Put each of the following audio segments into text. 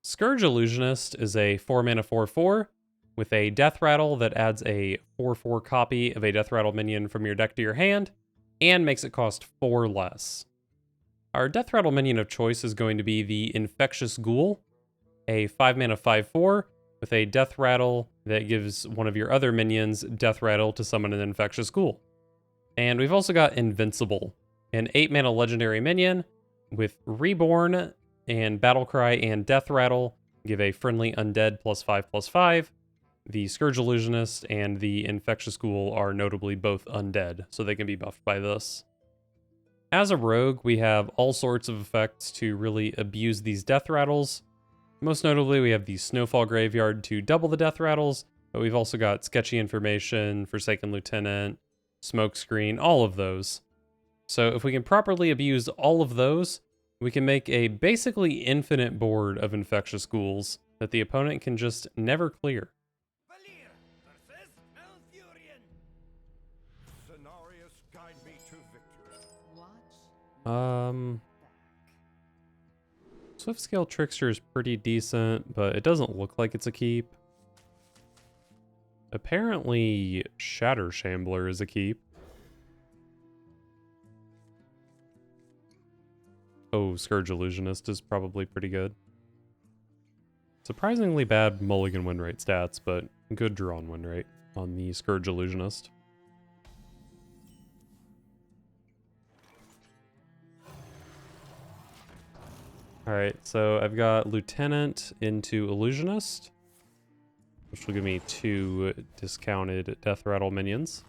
Scourge Illusionist is a 4 mana 4/4 with a Deathrattle that adds a 4/4 copy of a Deathrattle minion from your deck to your hand and makes it cost 4 less. Our Deathrattle minion of choice is going to be the Infectious Ghoul, a 5 mana 5/4 with a Deathrattle that gives one of your other minions Deathrattle to summon an Infectious Ghoul. And we've also got Invincible, an 8 mana legendary minion with Reborn and Battlecry and Deathrattle give a friendly undead +5/+5. The Scourge Illusionist and the Infectious Ghoul are notably both undead, so they can be buffed by this. As a rogue, we have all sorts of effects to really abuse these Deathrattles. Most notably, we have the Snowfall Graveyard to double the Deathrattles, but we've also got Sketchy Information, Forsaken Lieutenant, Smokescreen, all of those. So if we can properly abuse all of those, we can make a basically infinite board of Infectious Ghouls that the opponent can just never clear. Swift-Scale Trickster is pretty decent, but it doesn't look like it's a keep. Apparently, Shatter Shambler is a keep. Oh, Scourge Illusionist is probably pretty good. Surprisingly bad mulligan win rate stats, but good drawn win rate on the Scourge Illusionist. Alright, so I've got Lieutenant into Illusionist, which will give me 2 discounted Deathrattle minions.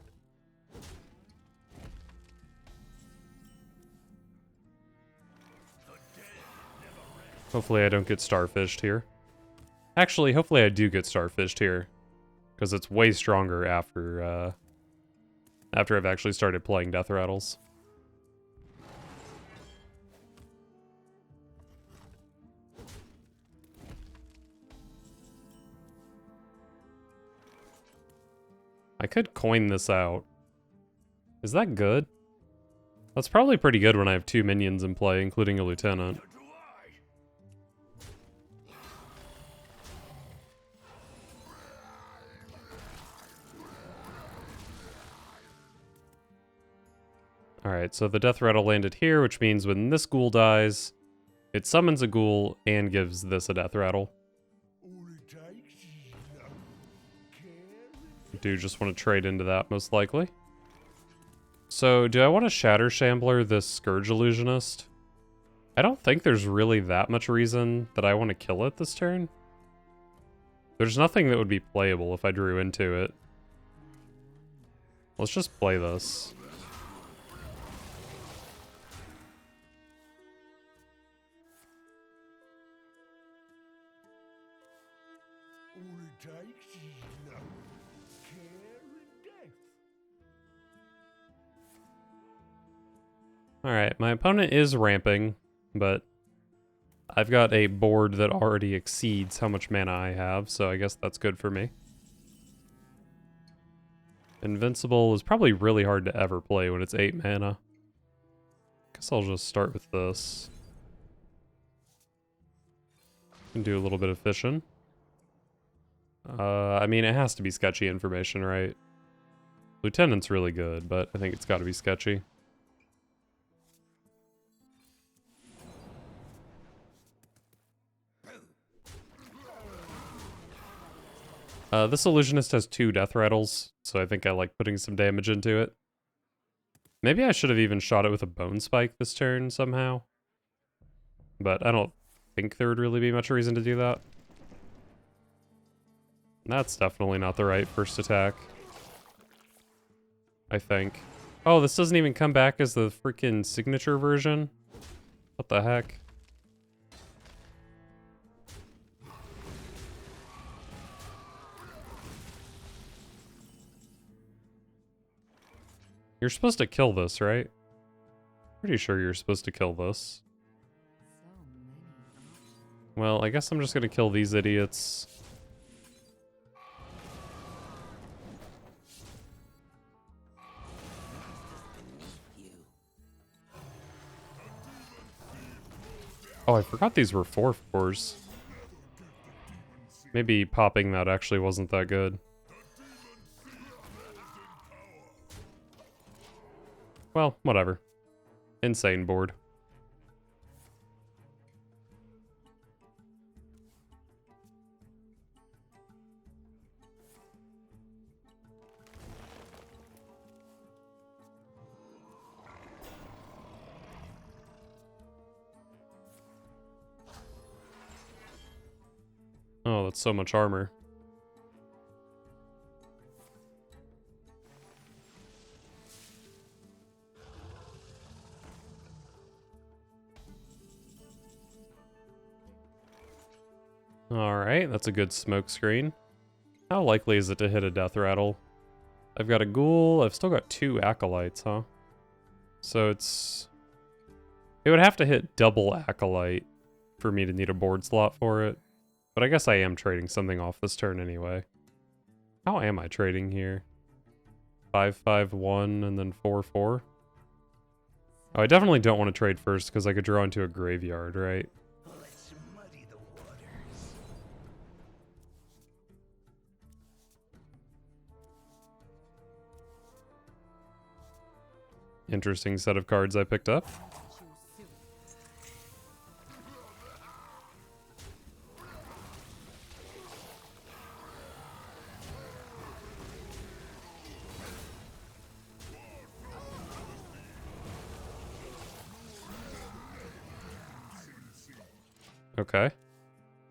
Hopefully I don't get starfished here. Actually, hopefully I do get starfished here, because it's way stronger after I've actually started playing Deathrattles. I could coin this out. Is that good? That's probably pretty good when I have 2 minions in play, including a lieutenant. Alright, so the Deathrattle landed here, which means when this ghoul dies, it summons a ghoul and gives this a Deathrattle. I do just want to trade into that, most likely. So, do I want to Shatter Shambler this Scourge Illusionist? I don't think there's really that much reason that I want to kill it this turn. There's nothing that would be playable if I drew into it. Let's just play this. Alright, my opponent is ramping, but I've got a board that already exceeds how much mana I have, so I guess that's good for me. Invincible is probably really hard to ever play when it's 8 mana. Guess I'll just start with this. And do a little bit of fishing. I mean, it has to be Sketchy Information, right? Lieutenant's really good, but I think it's got to be Sketchy. This Illusionist has 2 Deathrattles, so I think I like putting some damage into it. Maybe I should have even shot it with a Bone Spike this turn somehow. But I don't think there would really be much reason to do that. That's definitely not the right first attack. I think. Oh, this doesn't even come back as the freaking signature version? What the heck? You're supposed to kill this, right? Pretty sure you're supposed to kill this. Well, I guess I'm just gonna kill these idiots. Oh, I forgot these were 4/4s. Maybe popping that actually wasn't that good. Well, whatever. Insane board. Oh, that's so much armor. Alright, that's a good smoke screen. How likely is it to hit a Deathrattle? I've got a Ghoul, I've still got 2 Acolytes, huh? So it's... It would have to hit double Acolyte for me to need a board slot for it. But I guess I am trading something off this turn anyway. How am I trading here? 5-5-1 and then 4-4? Oh, I definitely don't want to trade first because I could draw into a graveyard, right? Interesting set of cards I picked up. Okay.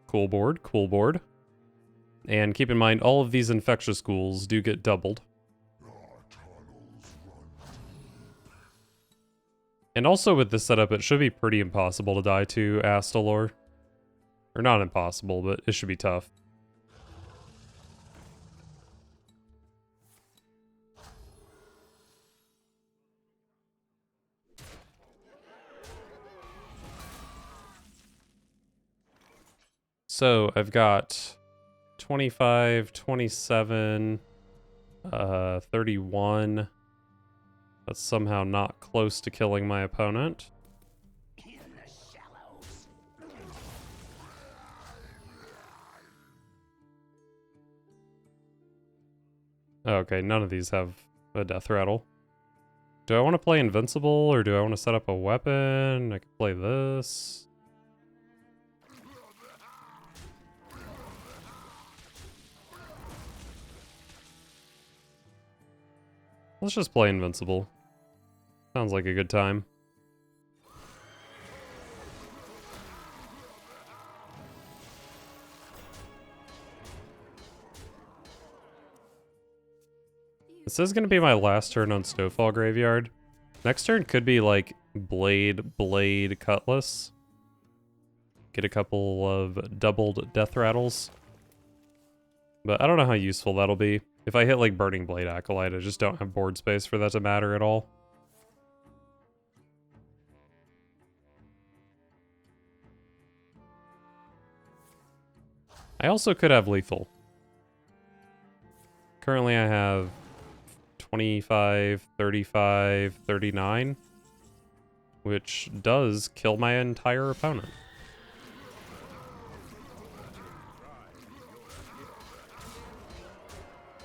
Cool board, cool board. And keep in mind, all of these Infectious Ghouls do get doubled. And also with this setup, it should be pretty impossible to die to Astalor. Or not impossible, but it should be tough. So I've got 25, 27, 31. That's somehow not close to killing my opponent. Okay, none of these have a Deathrattle. Do I want to play Invincible, or do I want to set up a weapon? I could play this. Let's just play Invincible. Sounds like a good time. This is going to be my last turn on Snowfall Graveyard. Next turn could be like Blade, Cutlass. Get a couple of doubled Deathrattles. But I don't know how useful that'll be. If I hit like Burning Blade Acolyte, I just don't have board space for that to matter at all. I also could have Lethal. Currently I have 25, 35, 39, which does kill my entire opponent.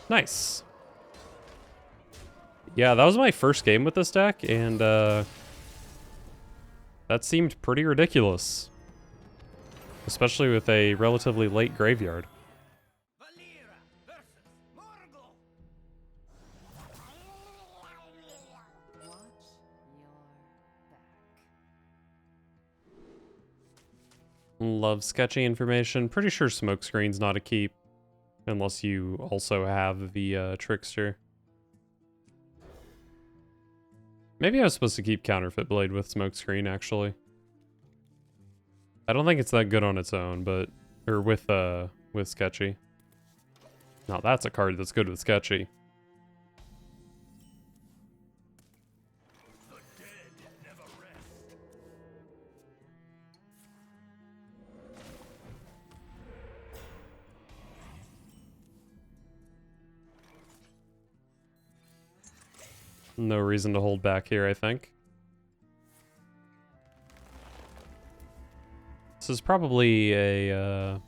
Nice. Yeah, that was my first game with this deck, and that seemed pretty ridiculous. Especially with a relatively late graveyard. Love sketchy information. Pretty sure Smokescreen's not a keep. Unless you also have the Trickster. Maybe I was supposed to keep Counterfeit Blade with Smokescreen, actually. I don't think it's that good on its own, but... Or with Sketchy. Now that's a card that's good with Sketchy. No reason to hold back here, I think. This is probably a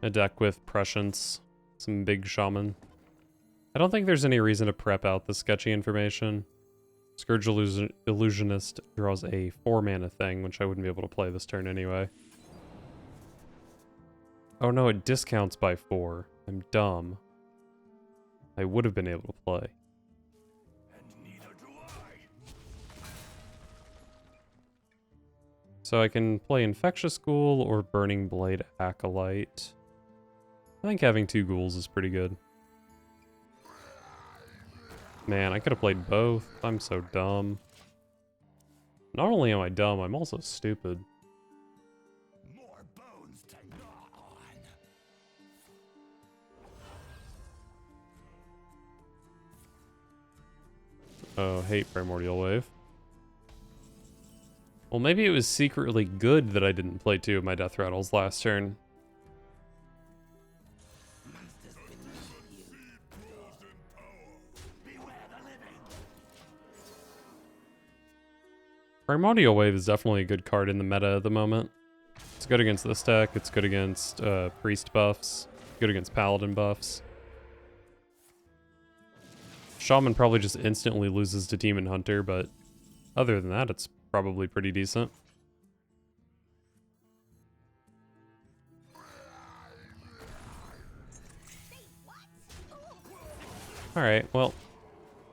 A deck with Prescience, some big Shaman. I don't think there's any reason to prep out the sketchy information. Scourge Illusionist draws a 4-mana thing, which I wouldn't be able to play this turn anyway. Oh no, it discounts by 4. I'm dumb. I would have been able to play. So I can play Infectious Ghoul or Burning Blade Acolyte. I think having 2 ghouls is pretty good. Man, I could have played both. I'm so dumb. Not only am I dumb, I'm also stupid. More bones to gnaw on. Oh, hate Primordial Wave. Well, maybe it was secretly good that I didn't play 2 of my Deathrattles last turn. Primordial Wave is definitely a good card in the meta at the moment. It's good against this deck, it's good against Priest buffs, good against Paladin buffs. Shaman probably just instantly loses to Demon Hunter, but other than that, it's probably pretty decent. Alright, well,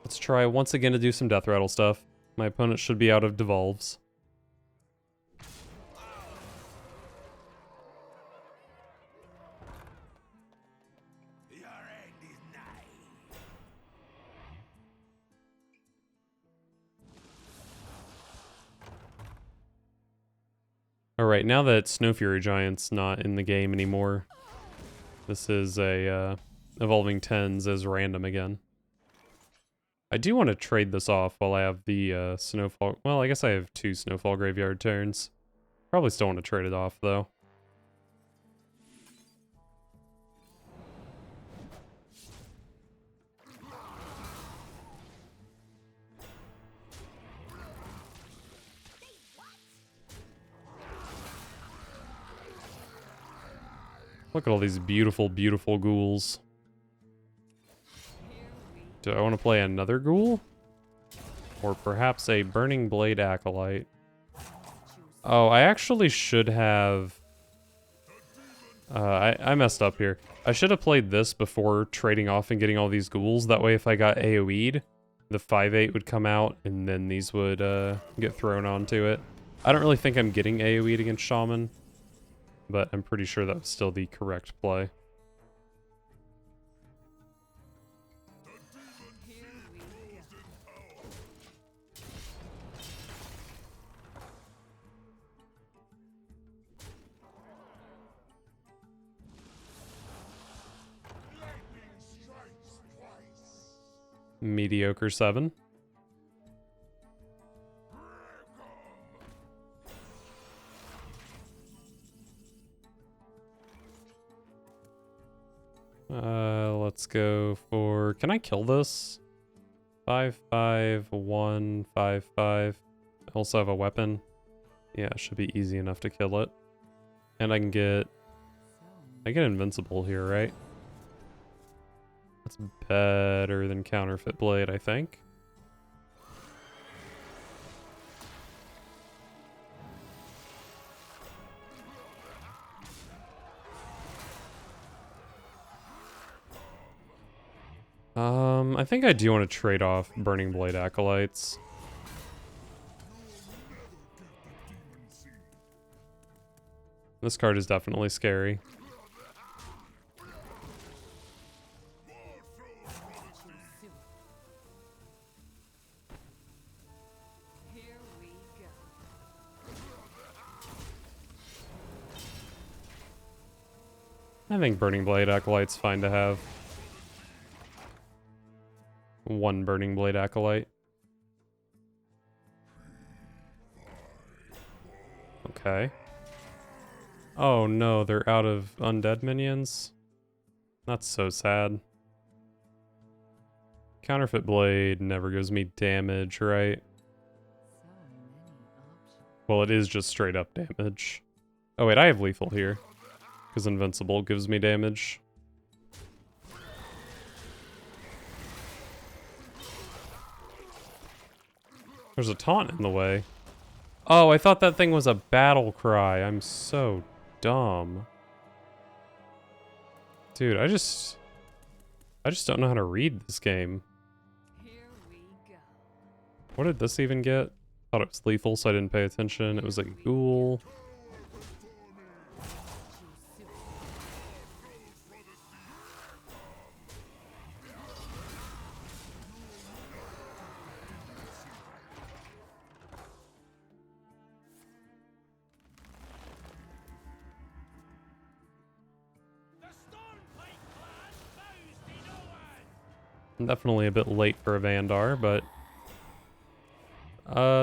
let's try once again to do some Deathrattle stuff. My opponent should be out of Devolves. Alright, now that Snow Fury Giant's not in the game anymore, this is a Evolving Tens as random again. I do want to trade this off while I have the Snowfall... Well, I guess I have 2 Snowfall Graveyard turns. Probably still want to trade it off, though. Look at all these beautiful, beautiful ghouls. Do I want to play another ghoul? Or perhaps a Burning Blade Acolyte? Oh, I actually should have... I messed up here. I should have played this before trading off and getting all these ghouls. That way if I got AoE'd, the 5/8 would come out and then these would get thrown onto it. I don't really think I'm getting AoE'd against Shaman, but I'm pretty sure that was still the correct play. Mediocre 7. Let's go for... Can I kill this? 5/5, 1, 5/5. I also have a weapon. Yeah, it should be easy enough to kill it. And I can get... I get invincible here, right? That's better than Counterfeit Blade, I think. I think I do want to trade off Burning Blade Acolytes. This card is definitely scary. I think Burning Blade Acolyte's fine to have. 1 Burning Blade Acolyte. Okay. Oh no, they're out of undead minions? That's so sad. Counterfeit Blade never gives me damage, right? Well, it is just straight up damage. Oh wait, I have lethal here. because Invincible gives me damage. There's a taunt in the way. Oh, I thought that thing was a battle cry. I'm so dumb. Dude, I just don't know how to read this game. Here we go. What did this even get? Thought it was lethal, so I didn't pay attention. It was a ghoul. I'm definitely a bit late for a Vandar, but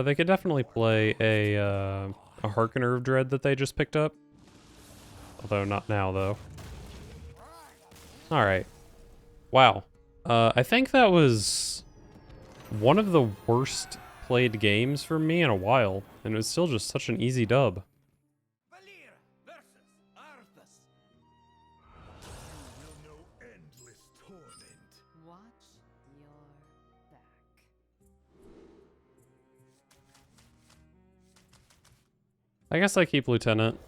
they could definitely play a Harkener of Dread that they just picked up. Although not now, though. Alright. Wow. I think that was one of the worst played games for me in a while, and it was still just such an easy dub. Valir versus Arthas. You will know endless torment. Watch your back. I guess I keep Lieutenant.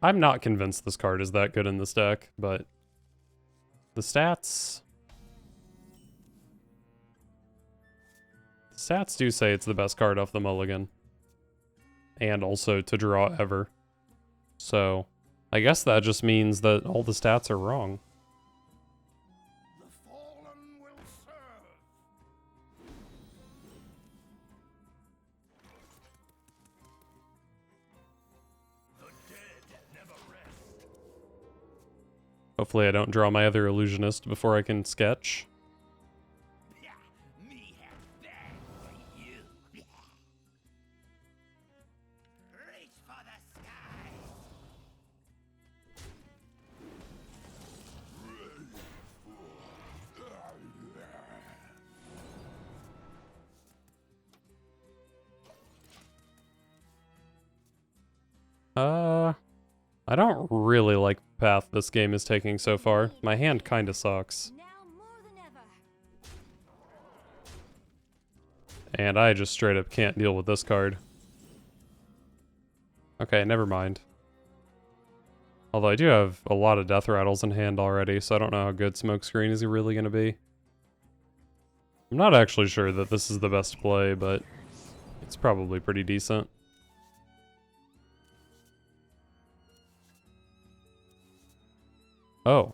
I'm not convinced this card is that good in this deck, but the stats... The stats do say it's the best card off the mulligan. And also to draw ever. So, I guess that just means that all the stats are wrong. The fallen will serve. The dead never rest. Hopefully I don't draw my other illusionist before I can sketch. Me have bad for you. Reach for the skies. I don't really like the path this game is taking so far. My hand kinda sucks. Now more than ever. And I just straight up can't deal with this card. Okay, never mind. Although I do have a lot of death rattles in hand already, so I don't know how good Smokescreen is really going to be. I'm not actually sure that this is the best play, but it's probably pretty decent. Oh.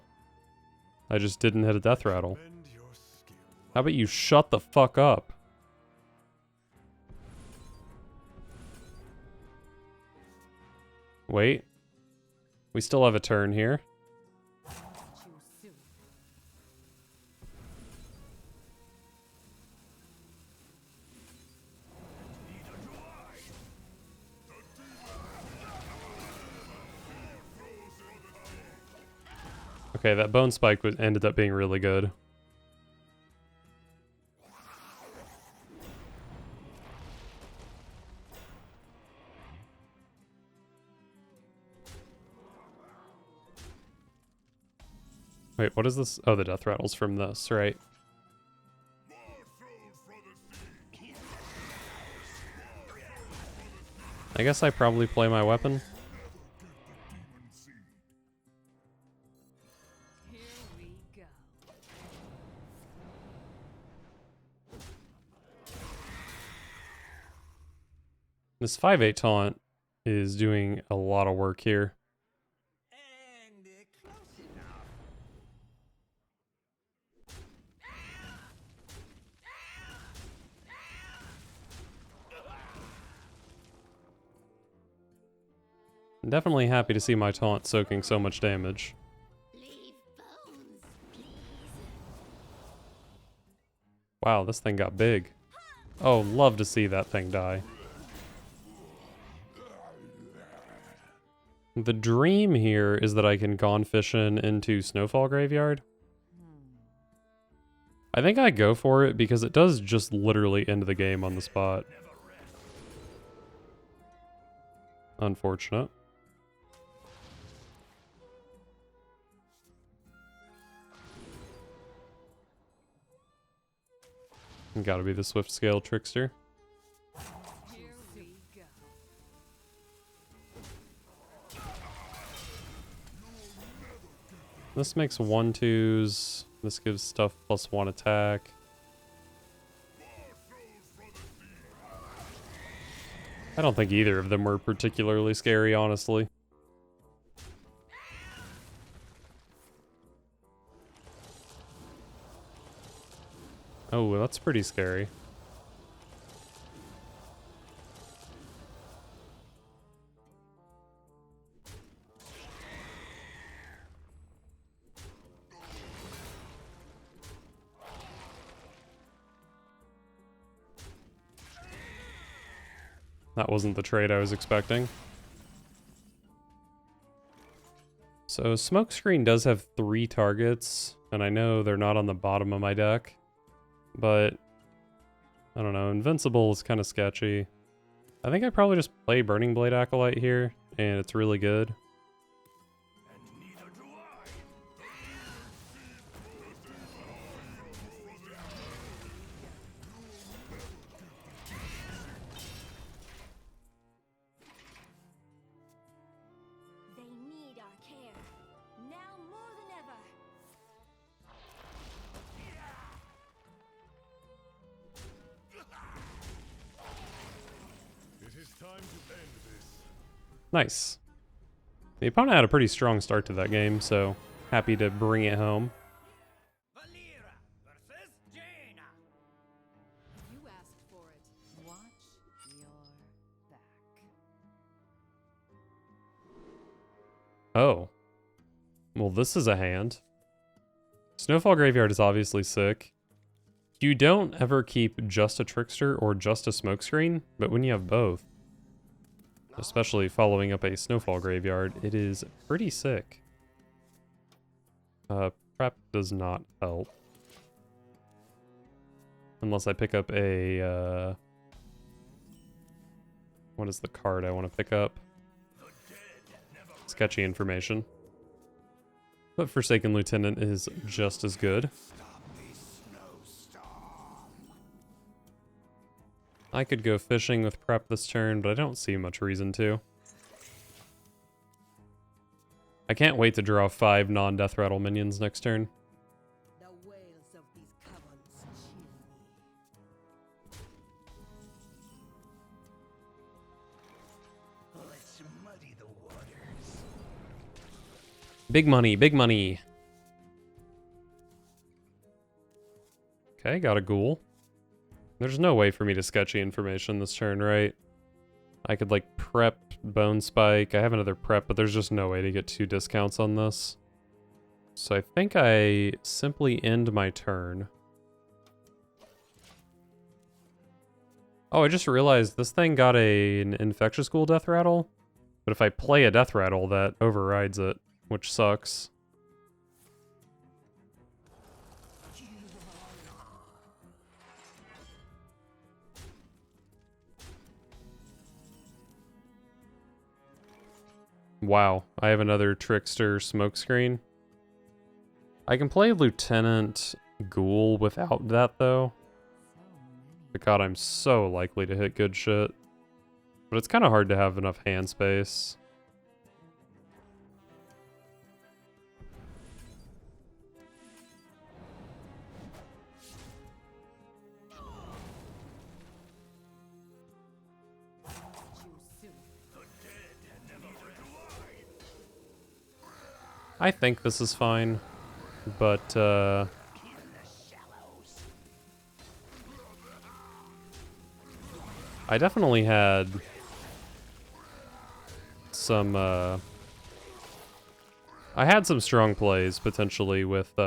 I just didn't hit a death rattle. Bend your skill. How about you shut the fuck up? Wait. We still have a turn here. Too soon. Okay, that bone spike ended up being really good. Wait, what is this? Oh, the death rattles from this, right? I guess I probably play my weapon. Here we go. This 5/8 taunt is doing a lot of work here. And close enough. I'm definitely happy to see my taunt soaking so much damage. Leave bones, please. Wow, this thing got big. Oh, love to see that thing die. The dream here is that I can Gone Fishin' into Snowfall Graveyard. I think I go for it because it does just literally end the game on the spot. Unfortunate. Gotta be the Swift Scale Trickster. Here we go. This makes 1/2s. This gives stuff +1 attack. I don't think either of them were particularly scary, honestly. Oh, that's pretty scary. That wasn't the trade I was expecting. So Smokescreen does have 3 targets, and I know they're not on the bottom of my deck, but I don't know, Invincible is kind of sketchy. I think I probably just play Burning Blade Acolyte here, and it's really good. And neither do I. They need our care. Now more than ever. It is time to end this. Nice. The opponent had a pretty strong start to that game, so happy to bring it home. Valera versus Jaina. You asked for it. Watch your back. Oh. Well, this is a hand. Snowfall Graveyard is obviously sick. You don't ever keep just a Trickster or just a Smokescreen, but when you have both, especially following up a Snowfall Graveyard, it is pretty sick. Prep does not help. Unless I pick up a, what is the card I want to pick up? Sketchy Information. But Forsaken Lieutenant is just as good. Stop this snowstorm. I could go fishing with Prep this turn, but I don't see much reason to. I can't wait to draw 5 non-Deathrattle minions next turn. The wails of these caverns chill me. Let's muddy the waters. Big money, big money. Okay, got a ghoul. There's no way for me to Sketchy Information this turn, right? I could like prep Bone Spike. I have another prep, but there's just no way to get 2 discounts on this. So I think I simply end my turn. Oh, I just realized this thing got an Infectious Ghoul Deathrattle, but if I play a Deathrattle, that overrides it, which sucks. Wow, I have another Trickster Smokescreen. I can play Lieutenant Ghoul without that, though. But God, I'm so likely to hit good shit. But it's kind of hard to have enough hand space. I think this is fine, but I definitely had some I had some strong plays potentially with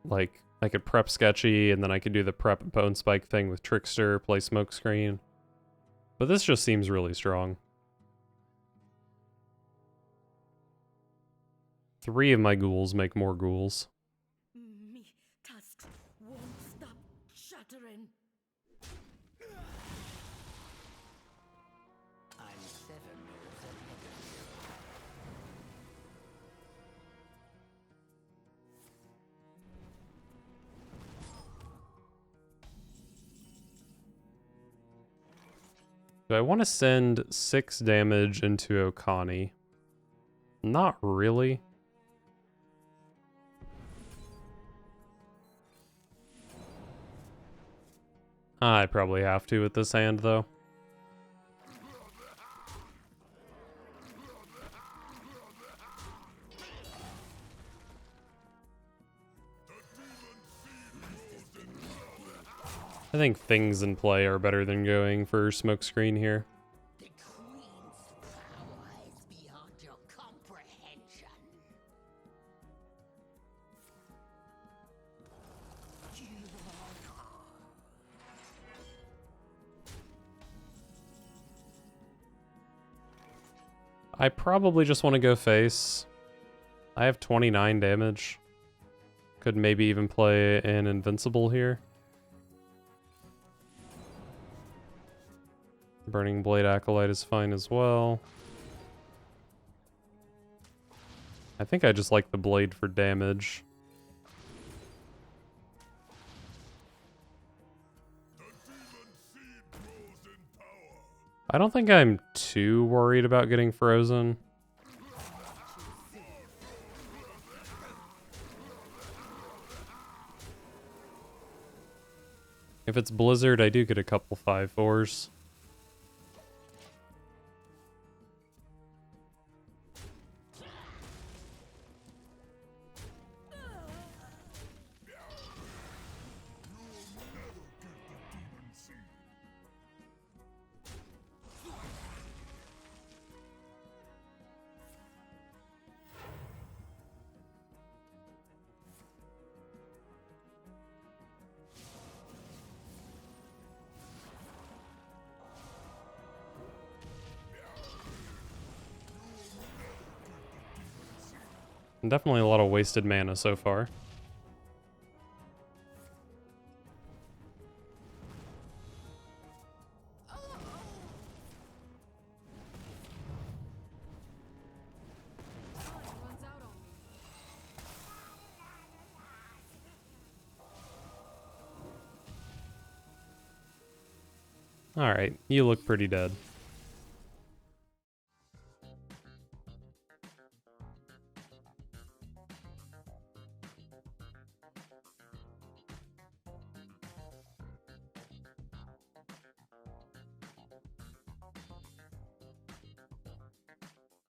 like I could prep Sketchy and then I could do the prep Bone Spike thing with Trickster, play Smokescreen. But this just seems really strong. 3 of my ghouls make more ghouls. Me tusks won't stop shattering. I'm 7 moves ahead of you. Do I want to send 6 damage into Okani? Not really. I probably have to with this hand, though. I think things in play are better than going for smokescreen here. The Queen's power is beyond your comprehension. I probably just want to go face. I have 29 damage. Could maybe even play an Invincible here. Burning Blade Acolyte is fine as well. I think I just like the blade for damage. I don't think I'm too worried about getting frozen. If it's Blizzard, I do get a couple 5/4s. Definitely a lot of wasted mana so far. Alright, you look pretty dead.